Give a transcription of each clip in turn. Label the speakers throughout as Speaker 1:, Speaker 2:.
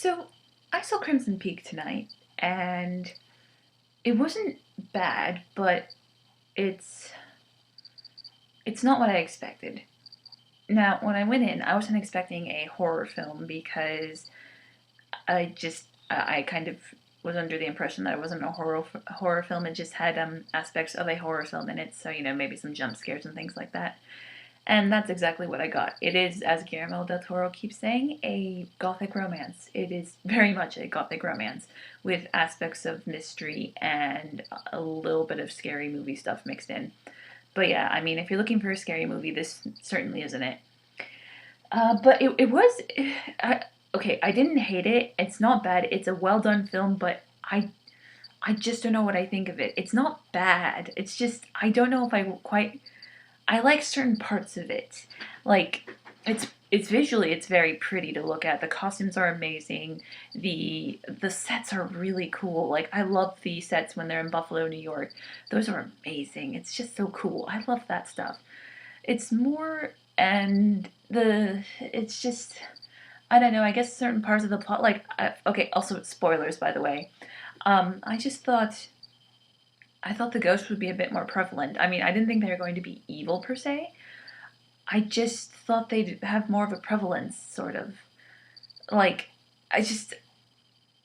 Speaker 1: So I saw Crimson Peak tonight, and it wasn't bad, but it's it's not what I expected. Now, when I went in, I wasn't expecting a horror film because I kind of was under the impression that it wasn't a horror film. It just had aspects of a horror film in it, so maybe some jump scares and things like that. And that's exactly what I got. It is, as Guillermo del Toro keeps saying, a gothic romance. It is very much a gothic romance with aspects of mystery and a little bit of scary movie stuff mixed in. But yeah, I mean, if you're looking for a scary movie, this certainly isn't it. But it was. Okay, I didn't hate it. It's not bad. It's a well done film, but I just don't know what I think of it. It's not bad. It's just I don't know if I like certain parts of it. Like it's visually it's very pretty to look at. The costumes are amazing. The sets are really cool. Like I love the sets when they're in Buffalo, New York. Those are amazing. It's just so cool. I love that stuff. It's more and the it's just I don't know. I guess certain parts of the plot okay, also spoilers by the way. I just thought the ghost would be a bit more prevalent. I mean, I didn't think they were going to be evil per se. I just thought they'd have more of a prevalence, sort of. Like, I just.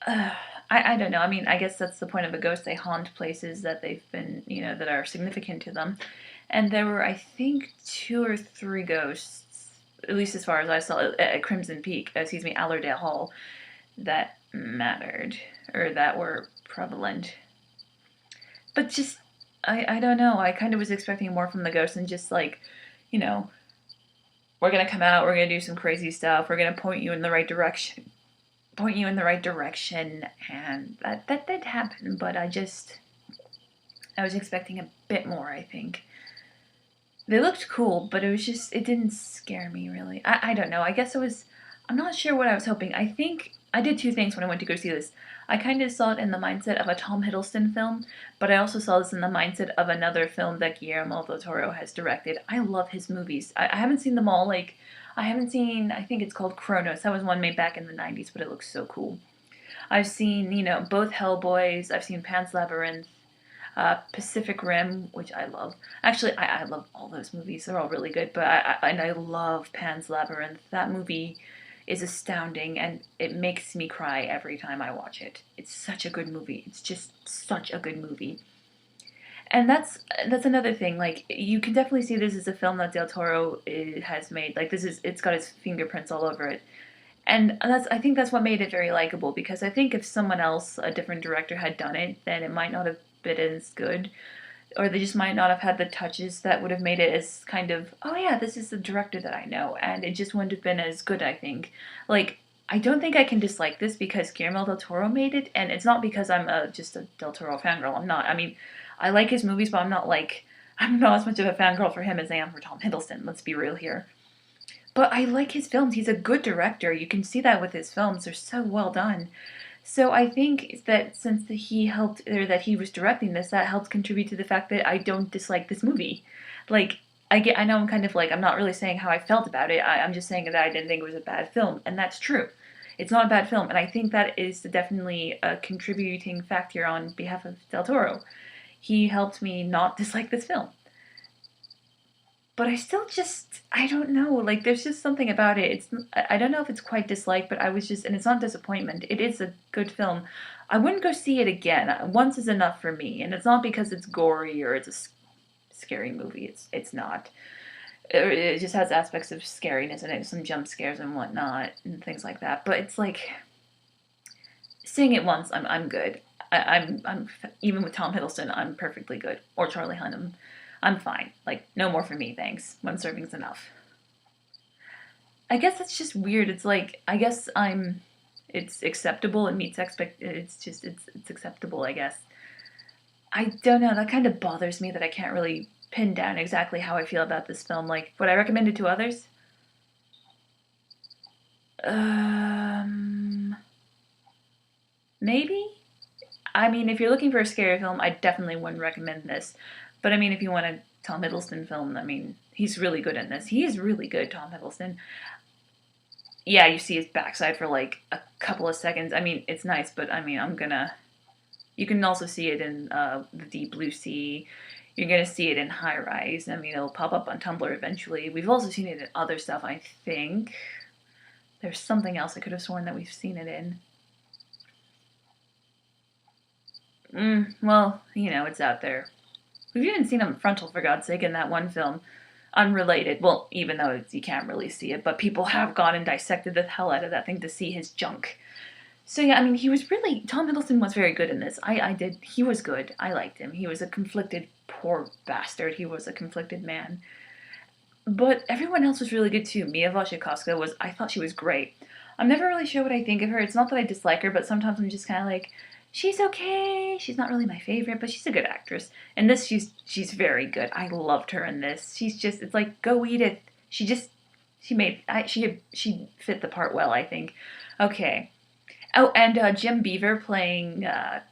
Speaker 1: Uh, I don't know. I mean, I guess that's the point of a ghost. They haunt places that they've been, that are significant to them. And there were, I think, two or three ghosts, at least as far as I saw at Crimson Peak, excuse me, Allerdale Hall, that mattered, or that were prevalent. But just, I don't know. I kind of was expecting more from the ghost and just like, you know, we're gonna come out, we're gonna do some crazy stuff, we're gonna point you in the right direction, and that did happen. But I was expecting a bit more. I think they looked cool, but it didn't scare me really. I don't know. I guess it was. I'm not sure what I was hoping. I think I did two things when I went to go see this. I kind of saw it in the mindset of a Tom Hiddleston film, but I also saw this in the mindset of another film that Guillermo del Toro has directed. I love his movies. I haven't seen them all. Like, I haven't seen, I think it's called Kronos. That was one made back in the 90s, but it looks so cool. I've seen, both Hellboys. I've seen Pan's Labyrinth, Pacific Rim, which I love. Actually, I love all those movies. They're all really good, but I love Pan's Labyrinth. That movie is astounding, and it makes me cry every time I watch it. It's such a good movie. It's just such a good movie. And that's another thing. Like you can definitely see this as a film that Del Toro has made. Like it's got his fingerprints all over it. And I think that's what made it very likable because I think if someone else, a different director, had done it, then it might not have been as good, or they just might not have had the touches that would have made it as kind of, oh yeah, this is the director that I know, and it just wouldn't have been as good. I think, like, I don't think I can dislike this because Guillermo del Toro made it, and it's not because I'm just a del Toro fangirl. I'm not. I mean, I like his movies, but I'm not as much of a fangirl for him as I am for Tom Hiddleston. Let's be real here. But I like his films. He's a good director. You can see that with his films. They're so well done. So I think that since he helped, or that he was directing this, that helps contribute to the fact that I don't dislike this movie. Like, I know I'm kind of like, I'm not really saying how I felt about it. I'm just saying that I didn't think it was a bad film, and that's true. It's not a bad film, and I think that is definitely a contributing factor on behalf of Del Toro. He helped me not dislike this film. But I still just, I don't know. Like, there's just something about it. I don't know if it's quite dislike, but I was just, and it's not disappointment. It is a good film. I wouldn't go see it again. Once is enough for me, and it's not because it's gory or it's a scary movie. It's not. It just has aspects of scariness in it, some jump scares and whatnot, and things like that. But it's like seeing it once, I'm good. I'm even with Tom Hiddleston, I'm perfectly good, or Charlie Hunnam. I'm fine. Like, no more for me, thanks. One serving's enough. I guess that's just weird. It's like, I guess it's acceptable. It meets it's acceptable, I guess. I don't know. That kind of bothers me that I can't really pin down exactly how I feel about this film. Like, would I recommend it to others? Um, maybe? I mean, if you're looking for a scary film, I definitely wouldn't recommend this. But I mean, if you want a Tom Hiddleston film, I mean, he's really good in this. He is really good, Tom Hiddleston. yeah, you see his backside for like a couple of seconds. I mean, it's nice, but I mean, you can also see it in the Deep Blue Sea. You're gonna see it in High Rise. I mean, it'll pop up on Tumblr eventually. We've also seen it in other stuff, I think. There's something else I could have sworn that we've seen it in. Well, you know, it's out there. We've even seen him frontal, for God's sake, in that one film. Unrelated. Well, even though you can't really see it, but people have gone and dissected the hell out of that thing to see his junk. So yeah, I mean, Tom Hiddleston was very good in this. He was good. I liked him. He was a conflicted, poor bastard. He was a conflicted man. But everyone else was really good too. Mia Wasikowska I thought she was great. I'm never really sure what I think of her. It's not that I dislike her, but sometimes I'm just kind of like, she's okay. She's not really my favorite, but she's a good actress. And this, she's very good. I loved her in this. It's like, go Edith. She fit the part well, I think. Okay. Oh, and Jim Beaver playing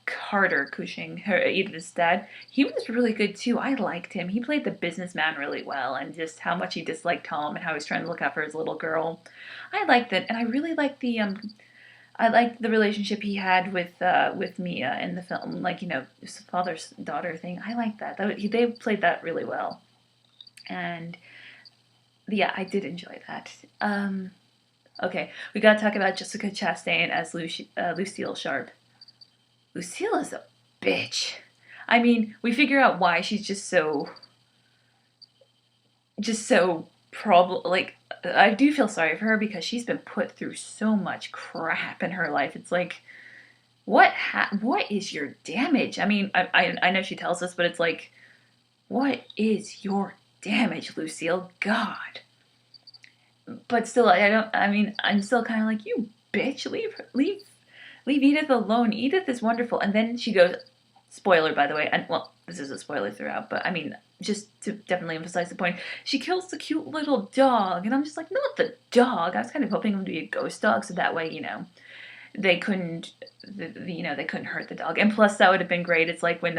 Speaker 1: Carter Cushing, Edith's dad. He was really good too. I liked him. He played the businessman really well, and just how much he disliked Tom and how he's trying to look out for his little girl. I liked it, and I really liked I liked the relationship he had with Mia in the film, like his father's daughter thing. I liked that. They played that really well, and yeah, I did enjoy that. Okay, we gotta talk about Jessica Chastain as Lucille Sharp. Lucille is a bitch. I mean, we figure out why she's just so like, I do feel sorry for her because she's been put through so much crap in her life. It's like, what is your damage? I mean, I know she tells us, but it's like, what is your damage, Lucille? God. But still, I'm still kind of like, you bitch, leave Edith alone. Edith is wonderful. And then she goes, spoiler, by the way, and well, this is a spoiler throughout, but I mean, just to definitely emphasize the point, she kills the cute little dog, and I'm just like, not the dog. I was kind of hoping it would be a ghost dog, so that way, they couldn't, they couldn't hurt the dog. And plus, that would have been great. It's like when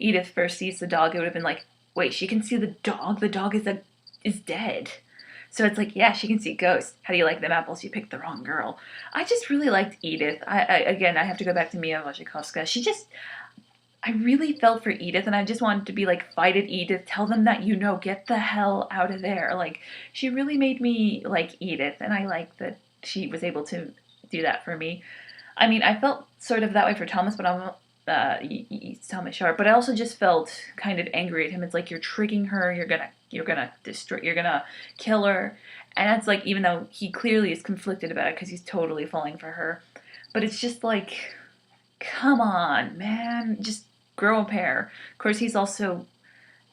Speaker 1: Edith first sees the dog, it would have been like, wait, she can see the dog. The dog is dead. So it's like, yeah, she can see ghosts. How do you like them apples? You picked the wrong girl. I just really liked Edith. Again, I have to go back to Mia Wasikowska. I really felt for Edith, and I just wanted to be like, fight it, Edith. Tell them that get the hell out of there. Like, she really made me like Edith, and I like that she was able to do that for me. I mean, I felt sort of that way for Thomas, but Thomas Sharp, but I also just felt kind of angry at him. It's like, you're tricking her. You're gonna kill her, and it's like, even though he clearly is conflicted about it because he's totally falling for her, but it's just like, come on, man, just grow a pair. Of course, he's also,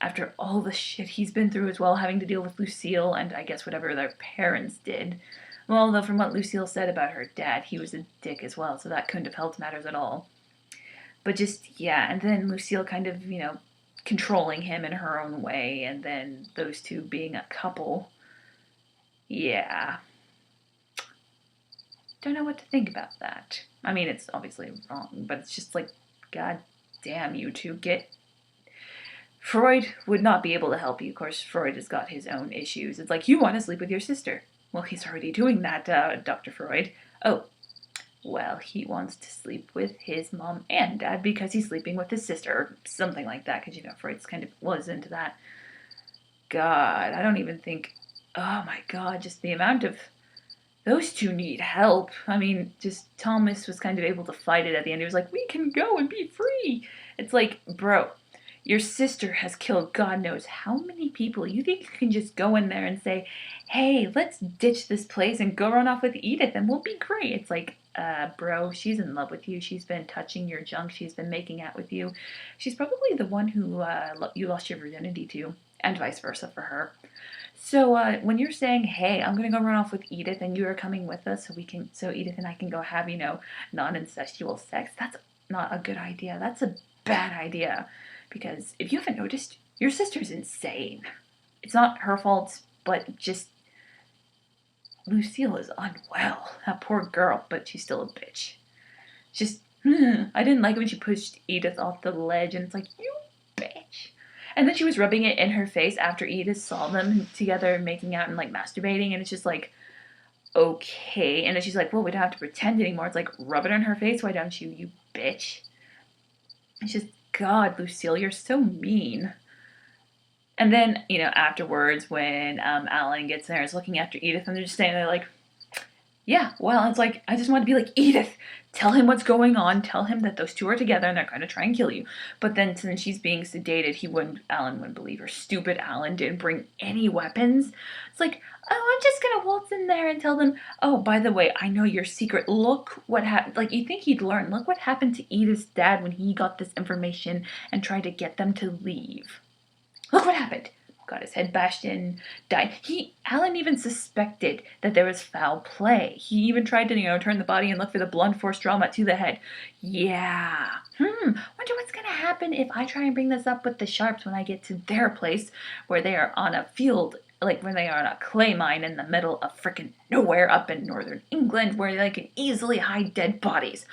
Speaker 1: after all the shit he's been through as well, having to deal with Lucille and I guess whatever their parents did. Well, though, from what Lucille said about her dad, he was a dick as well, so that couldn't have helped matters at all. But just, yeah, and then Lucille kind of, controlling him in her own way, and then those two being a couple. Yeah. Don't know what to think about that. I mean, it's obviously wrong, but it's just like, god damn, you two, Freud would not be able to help you. Of course, Freud has got his own issues. It's like, you want to sleep with your sister. Well, he's already doing that, Dr. Freud. Oh, well, he wants to sleep with his mom and dad because he's sleeping with his sister, or something like that, because, Freud's kind of was into that. God, I don't even think, oh my God, just the amount of, those two need help. I mean, just Thomas was kind of able to fight it at the end. He was like, we can go and be free. It's like, bro, your sister has killed God knows how many people. You think you can just go in there and say, hey, let's ditch this place and go run off with Edith and we'll be great. It's like, bro, she's in love with you. She's been touching your junk. She's been making out with you. She's probably the one who you lost your virginity to, and vice versa for her. So when you're saying, hey, I'm going to go run off with Edith and you are coming with us so Edith and I can go have, non-incestual sex, that's not a good idea. That's a bad idea. Because if you haven't noticed, your sister's insane. It's not her fault, but just Lucille is unwell. That poor girl, but she's still a bitch. Just, I didn't like when she pushed Edith off the ledge, and it's like, you bitch. And then she was rubbing it in her face after Edith saw them together making out and like masturbating, and it's just like, okay. And then she's like, well, we don't have to pretend anymore. It's like, rub it in her face. Why don't you, you bitch? It's just, God, Lucille, you're so mean. And then, afterwards, when Alan gets there, is looking after Edith, and they're just standing there like, yeah, well, it's like, I just want to be like, Edith, tell him what's going on. Tell him that those two are together and they're going to try and kill you. But then since she's being sedated, Alan wouldn't believe her. Stupid Alan didn't bring any weapons. It's like, oh, I'm just going to waltz in there and tell them, oh, by the way, I know your secret. Look what happened. Like, you think he'd learn. Look what happened to Edith's dad when he got this information and tried to get them to leave. Look what happened. Got his head bashed in, died. Alan even suspected that there was foul play. He even tried to, turn the body and look for the blunt force trauma to the head. Yeah. Wonder what's gonna happen if I try and bring this up with the Sharps when I get to their place, where they are on a field, like when they are on a clay mine in the middle of frickin' nowhere up in northern England, where they can easily hide dead bodies.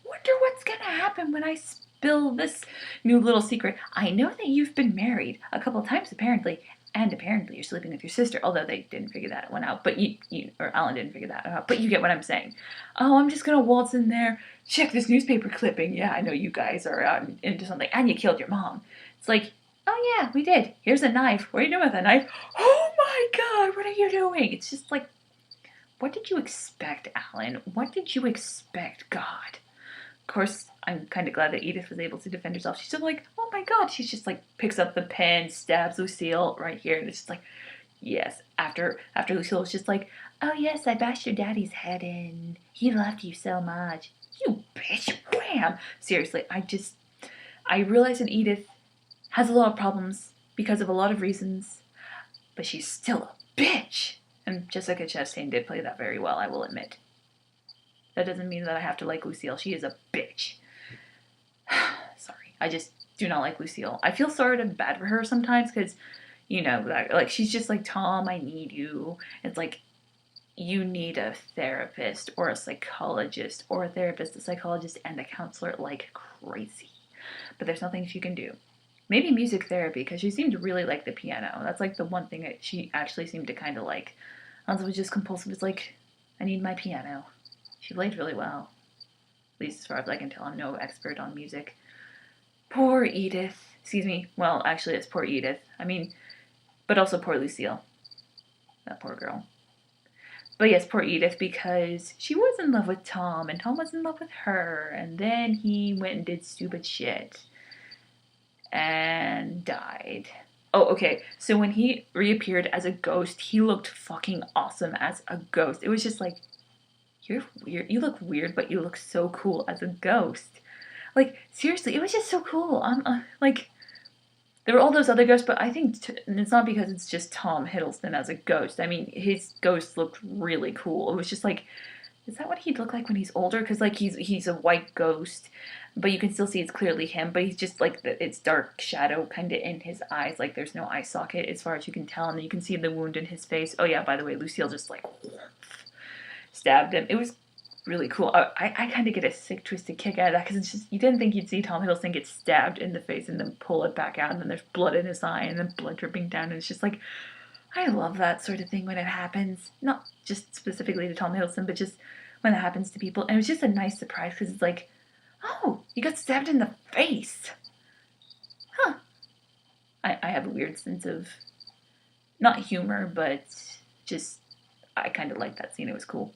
Speaker 1: Wonder what's gonna happen when I spill this new little secret. I know that you've been married a couple times apparently, and apparently you're sleeping with your sister, although they didn't figure that one out, but or Alan didn't figure that out, but you get what I'm saying. Oh, I'm just gonna waltz in there, check this newspaper clipping. Yeah, I know you guys are out into something, and you killed your mom. It's like, oh yeah, we did. Here's a knife. What are you doing with a knife? Oh my God, what are you doing? It's just like, what did you expect, Alan? What did you expect, God? Of course, I'm kind of glad that Edith was able to defend herself. She's still like, oh my God. She's just like, picks up the pen, stabs Lucille right here. And it's just like, yes. After Lucille was just like, oh yes, I bashed your daddy's head in. He loved you so much. You bitch, wham. Seriously, I realize that Edith has a lot of problems because of a lot of reasons, but she's still a bitch. And Jessica Chastain did play that very well, I will admit. That doesn't mean that I have to like Lucille. She is a bitch. Sorry. I just do not like Lucille. I feel sort of bad for her sometimes because, like she's just like, Tom, I need you. It's like, you need a therapist or a psychologist or a therapist, a psychologist, and a counselor like crazy. But there's nothing she can do. Maybe music therapy, because she seemed to really like the piano. That's like the one thing that she actually seemed to kind of like. Hansa was just compulsive. It's like, I need my piano. She played really well. At least as far as I can tell, I'm no expert on music. Poor Edith. Excuse me. Well, actually, it's poor Edith. I mean, but also poor Lucille. That poor girl. But yes, poor Edith, because she was in love with Tom, and Tom was in love with her, and then he went and did stupid shit. And died. Oh, okay. So when he reappeared as a ghost, he looked fucking awesome as a ghost. It was just like, you're weird. You look weird, but you look so cool as a ghost. Like, seriously, it was just so cool. Like, there were all those other ghosts, but I think it's not because it's just Tom Hiddleston as a ghost. I mean, his ghost looked really cool. It was just like, is that what he'd look like when he's older? Because, like, he's a white ghost, but you can still see it's clearly him, but he's just, like, it's dark shadow kind of in his eyes. Like, there's no eye socket as far as you can tell, and you can see the wound in his face. Oh, yeah, by the way, Lucille just, like, stabbed him. It was really cool. I kind of get a sick, twisted kick out of that because it's just, you didn't think you'd see Tom Hiddleston get stabbed in the face and then pull it back out, and then there's blood in his eye and then blood dripping down, and it's just like, I love that sort of thing when it happens. Not just specifically to Tom Hiddleston, but just when it happens to people. And it was just a nice surprise because it's like, oh, you got stabbed in the face. Huh. I have a weird sense of, not humor, but just, I kind of liked that scene. It was cool.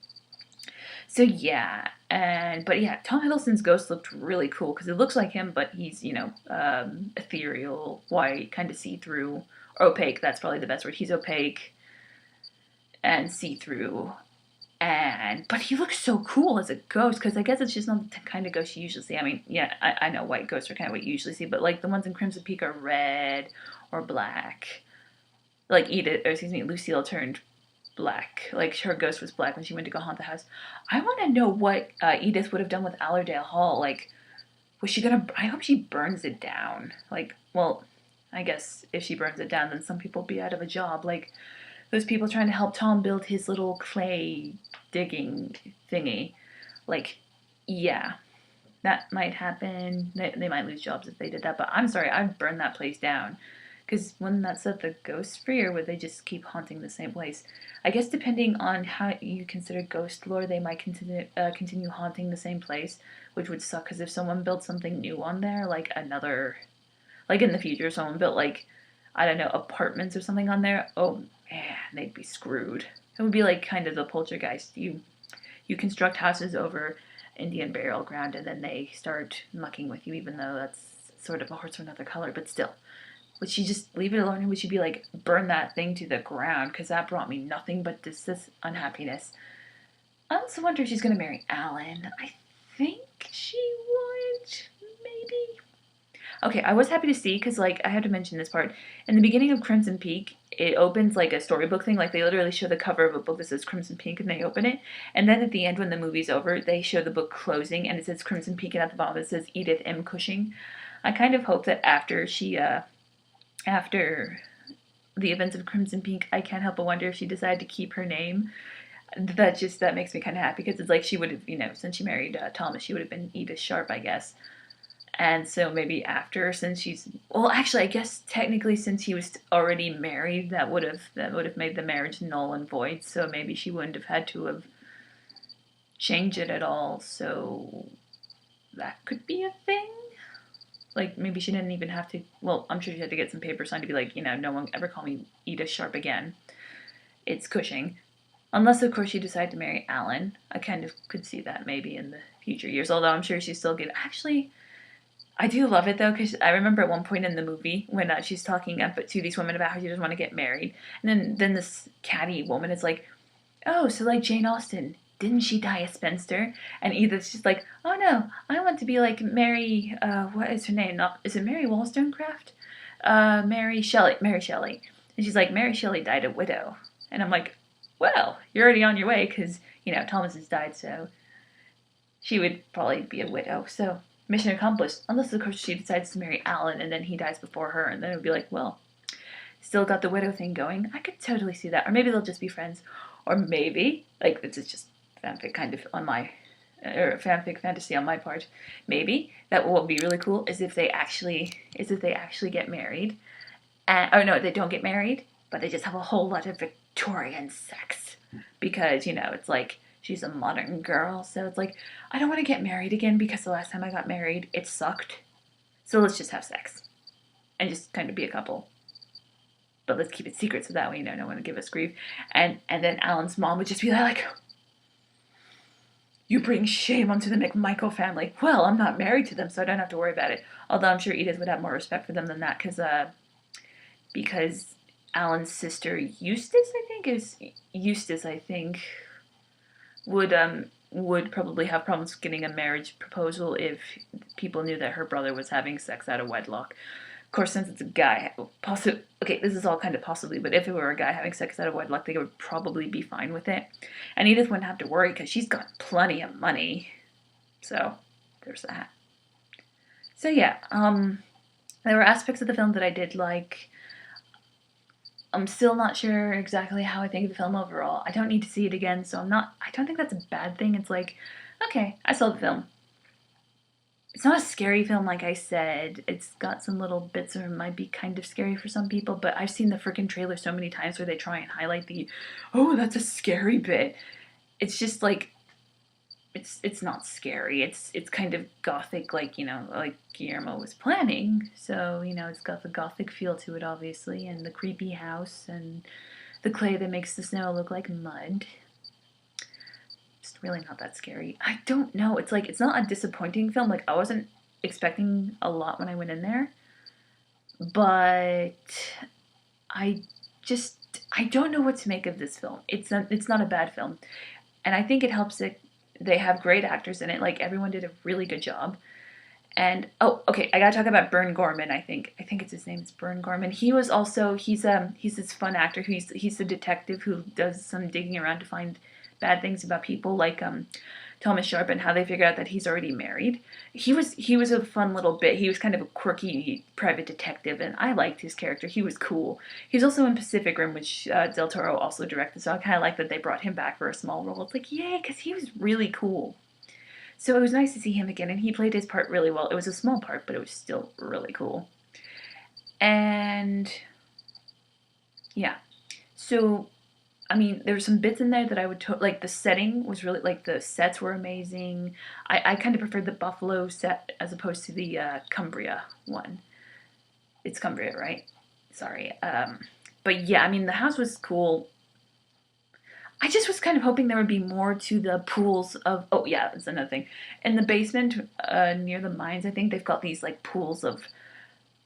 Speaker 1: So yeah, but yeah, Tom Hiddleston's ghost looked really cool because it looks like him, but he's ethereal, white, kind of see-through, or opaque. That's probably the best word. He's opaque and see-through, but he looks so cool as a ghost because I guess it's just not the kind of ghost you usually see. I mean, yeah, I know white ghosts are kind of what you usually see, but like the ones in Crimson Peak are red or black. Like Lucille turned black. Like, her ghost was black when she went to go haunt the house. I want to know what Edith would have done with Allerdale Hall. Like, was she gonna... I hope she burns it down. Like, well, I guess if she burns it down, then some people will be out of a job. Like, those people trying to help Tom build his little clay digging thingy. Like, yeah, that might happen. They might lose jobs if they did that. But I'm sorry, I'd burn that place down. Because wouldn't that set the ghosts free, or would they just keep haunting the same place? I guess depending on how you consider ghost lore, they might continue haunting the same place, which would suck. Because if someone built something new on there, like another, like in the future, someone built like, I don't know, apartments or something on there, oh man, they'd be screwed. It would be like kind of the poltergeist. You construct houses over Indian burial ground, and then they start mucking with you, even though that's sort of a horse of another color, but still. Would she just leave it alone, or would she be like, burn that thing to the ground? Because that brought me nothing but this unhappiness. I also wonder if she's going to marry Alan. I think she would, maybe. Okay, I was happy to see, because, like, I had to mention this part. In the beginning of Crimson Peak, it opens like a storybook thing. Like, they literally show the cover of a book that says Crimson Peak, and they open it. And then at the end, when the movie's over, they show the book closing, and it says Crimson Peak, and at the bottom it says Edith M. Cushing. I kind of hope that after the events of Crimson Peak, I can't help but wonder if she decided to keep her name. That makes me kind of happy, because it's like she would have, since she married Thomas, she would have been Edith Sharp, I guess. And so maybe after, since she's, well, actually, I guess technically since he was already married, that would have made the marriage null and void. So maybe she wouldn't have had to have changed it at all. So that could be a thing. Like, maybe she didn't even have to, well, I'm sure she had to get some paper signed to be like, no one ever call me Edith Sharp again. It's Cushing. Unless, of course, she decided to marry Alan. I kind of could see that maybe in the future years, although I'm sure she's still good. Actually, I do love it, though, because I remember at one point in the movie when she's talking to these women about how she doesn't want to get married, and then this catty woman is like, oh, so like Jane Austen, didn't she die a spinster? And Edith's just like, oh no, I want to be like Mary, what is her name? Is it Mary Wollstonecraft? Mary Shelley. And she's like, Mary Shelley died a widow. And I'm like, well, you're already on your way, because, Thomas has died, so she would probably be a widow, so mission accomplished. Unless, of course, she decides to marry Alan, and then he dies before her, and then it would be like, well, still got the widow thing going. I could totally see that. Or maybe they'll just be friends. Or maybe, like, this is just fanfic kind of on my, or fanfic fantasy on my part. Maybe that what would be really cool is if they actually get married, or no, they don't get married, but they just have a whole lot of Victorian sex, because it's like she's a modern girl, so it's like, I don't want to get married again because the last time I got married it sucked, so let's just have sex and just kind of be a couple. But let's keep it secret so that way no one will give us grief. And then Alan's mom would just be like, you bring shame onto the McMichael family. Well, I'm not married to them, so I don't have to worry about it. Although I'm sure Edith would have more respect for them than that, because Alan's sister Eustace, I think, would probably have problems getting a marriage proposal if people knew that her brother was having sex out of wedlock. Of course, since it's a guy, okay, this is all kind of possibly, but if it were a guy having sex out of wedlock, they would probably be fine with it. And Edith wouldn't have to worry because she's got plenty of money. So, there's that. So yeah, there were aspects of the film that I did like. I'm still not sure exactly how I think of the film overall. I don't need to see it again, so I don't think that's a bad thing. It's like, okay, I saw the film. It's not a scary film, like I said. It's got some little bits where it might be kind of scary for some people, but I've seen the freaking trailer so many times where they try and highlight oh, that's a scary bit. It's just like, it's not scary. It's kind of gothic, like Guillermo was planning. So, it's got the gothic feel to it, obviously, and the creepy house and the clay that makes the snow look like mud. It's really not that scary. I don't know. It's like, it's not a disappointing film. Like, I wasn't expecting a lot when I went in there, but I don't know what to make of this film. It's not a bad film, and I think it helps that they have great actors in it. Like, everyone did a really good job. And oh, okay, I gotta talk about Burn Gorman. I think it's his name. It's Burn Gorman. He was also he's this fun actor. He's the detective who does some digging around to find bad things about people, like Thomas Sharp, and how they figure out that he's already married. He was a fun little bit. He was kind of a quirky private detective, and I liked his character. He was cool. He's also in Pacific Rim, which Del Toro also directed, so I kind of like that they brought him back for a small role. It's like, yay, because he was really cool. So it was nice to see him again, and he played his part really well. It was a small part, but it was still really cool. And yeah, so I mean, there were some bits in there that I would like. The setting was really like the sets were amazing. I kind of preferred the Buffalo set as opposed to the Cumbria one. It's Cumbria, right? Sorry. But yeah, I mean, the house was cool. I just was kind of hoping there would be more to the pools of. Oh yeah, that's another thing. In the basement, near the mines, I think they've got these like pools of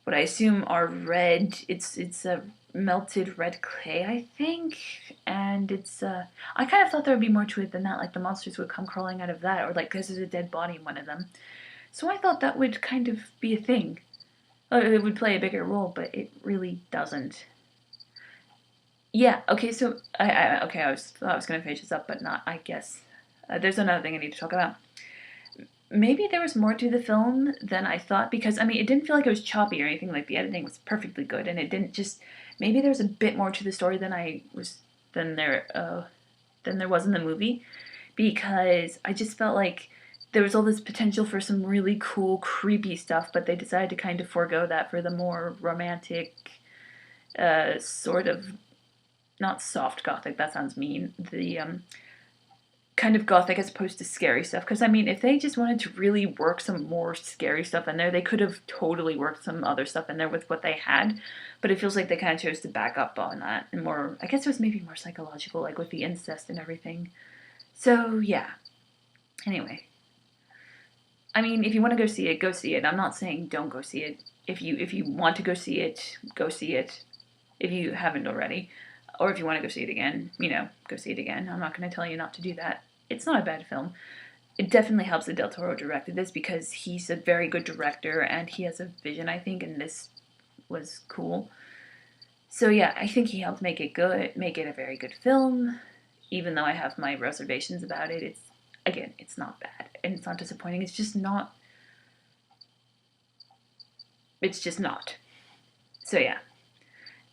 Speaker 1: what I assume are red. It's a melted red clay, I think, and it's. I kind of thought there would be more to it than that. Like the monsters would come crawling out of that, or like because there's a dead body in one of them. So I thought that would kind of be a thing. It would play a bigger role, but it really doesn't. Yeah. Okay. So okay. Thought I was gonna finish this up, but not. I guess there's another thing I need to talk about. Maybe there was more to the film than I thought because I mean it didn't feel like it was choppy or anything. Like the editing was perfectly good, and it didn't just. Maybe there's a bit more to the story than there was in the movie, because I just felt like there was all this potential for some really cool, creepy stuff, but they decided to kind of forego that for the more romantic, sort of not soft gothic. That sounds mean. The kind of gothic as opposed to scary stuff. Because I mean, if they just wanted to really work some more scary stuff in there, they could have totally worked some other stuff in there with what they had. But it feels like they kind of chose to back up on that and more. I guess it was maybe more psychological, like with the incest and everything. So yeah. Anyway, I mean, if you want to go see it, go see it. I'm not saying don't go see it. If you want to go see it, go see it. If you haven't already, or if you want to go see it again, go see it again. I'm not going to tell you not to do that. It's not a bad film. It definitely helps that Del Toro directed this because he's a very good director and he has a vision, I think, and this was cool. So yeah, I think he helped make it good, make it a very good film. Even though I have my reservations about it, it's not bad and it's not disappointing. It's just not. It's just not. So yeah,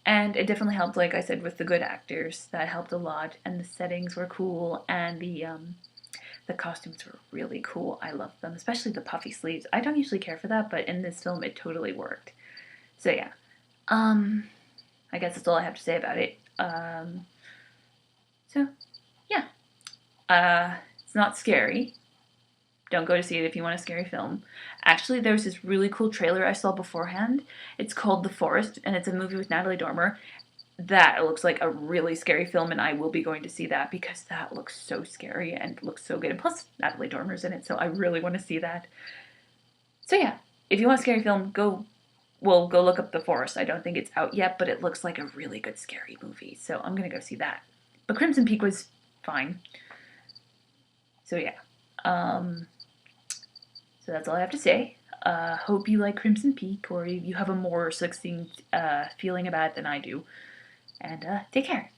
Speaker 1: and it definitely helped, like I said, with the good actors. That helped a lot, and the settings were cool, and the costumes were really cool. I loved them, especially the puffy sleeves. I don't usually care for that, but in this film, it totally worked. So yeah, I guess that's all I have to say about it. So yeah, it's not scary. Don't go to see it if you want a scary film. Actually, there was this really cool trailer I saw beforehand. It's called The Forest, and it's a movie with Natalie Dormer. That looks like a really scary film, and I will be going to see that because that looks so scary and looks so good. And plus, Natalie Dormer's in it, so I really want to see that. So yeah, if you want a scary film, go look up The Forest. I don't think it's out yet, but it looks like a really good scary movie, so I'm gonna go see that. But Crimson Peak was fine. So yeah. So that's all I have to say. Hope you like Crimson Peak, or you have a more succinct feeling about it than I do. And take care.